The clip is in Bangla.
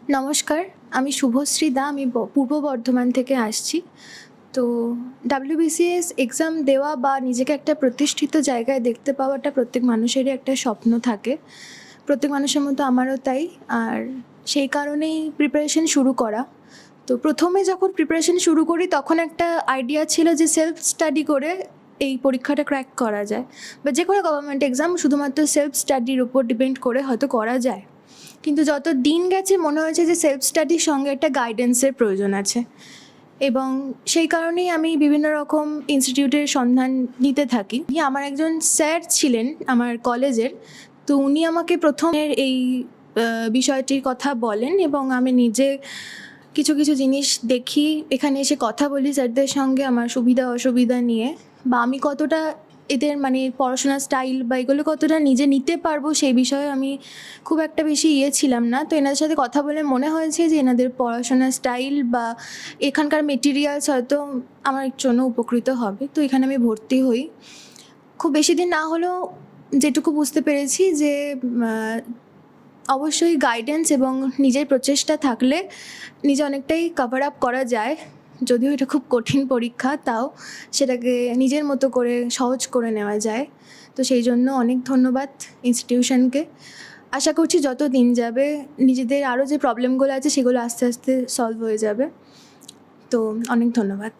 নমস্কার, আমি শুভশ্রী দা। আমি পূর্ব বর্ধমান থেকে আসছি। তো WBCS এক্সাম দেওয়া বা নিজেকে একটা প্রতিষ্ঠিত জায়গায় দেখতে পাওয়াটা প্রত্যেক মানুষেরই একটা স্বপ্ন থাকে। প্রত্যেক মানুষের মতো আমারও তাই। আর সেই কারণেই প্রিপারেশন শুরু করা। তো প্রথমে যখন প্রিপারেশন শুরু করি তখন একটা আইডিয়া ছিল যে সেলফ স্টাডি করে এই পরীক্ষাটা ক্র্যাক করা যায়, বা যে কোনো গভর্নমেন্ট এক্সাম শুধুমাত্র সেলফ স্টাডির উপর ডিপেন্ড করে হয়তো করা যায়। কিন্তু যত দিন গেছে মনে হয়েছে যে সেলফ স্টাডির সঙ্গে একটা গাইডেন্সের প্রয়োজন আছে, এবং সেই কারণেই আমি বিভিন্ন রকম ইনস্টিটিউটের সন্ধান নিতে থাকি। আমার একজন স্যার ছিলেন আমার কলেজের, তো উনি আমাকে প্রথমের এই বিষয়টির কথা বলেন, এবং আমি নিজে কিছু কিছু জিনিস দেখি, এখানে এসে কথা বলি স্যারদের সঙ্গে আমার সুবিধা অসুবিধা নিয়ে, বা আমি কতটা এদের পড়াশোনার স্টাইল বা এগুলো কতটা নিজে নিতে পারবো সেই বিষয়ে আমি খুব একটা বেশি ছিলাম না। তো এনাদের সাথে কথা বলে মনে হয়েছে যে এনাদের পড়াশোনার স্টাইল বা এখানকার মেটেরিয়ালস হয়তো আমার জন্য উপকৃত হবে। তো এখানে আমি ভর্তি হই। খুব বেশি দিন না হলেও যেটুকু বুঝতে পেরেছি যে অবশ্যই গাইডেন্স এবং নিজের প্রচেষ্টা থাকলে নিজে অনেকটাই কভার আপ করা যায়। যদিও এটা খুব কঠিন পরীক্ষা, তাও সেটাকে নিজের মতো করে সহজ করে নেওয়া যায়। তো সেই জন্য অনেক ধন্যবাদ ইনস্টিটিউশনকে। আশা করছি যত দিন যাবে নিজেদের আরও যে প্রবলেমগুলো আছে সেগুলো আস্তে আস্তে সলভ হয়ে যাবে। তো অনেক ধন্যবাদ।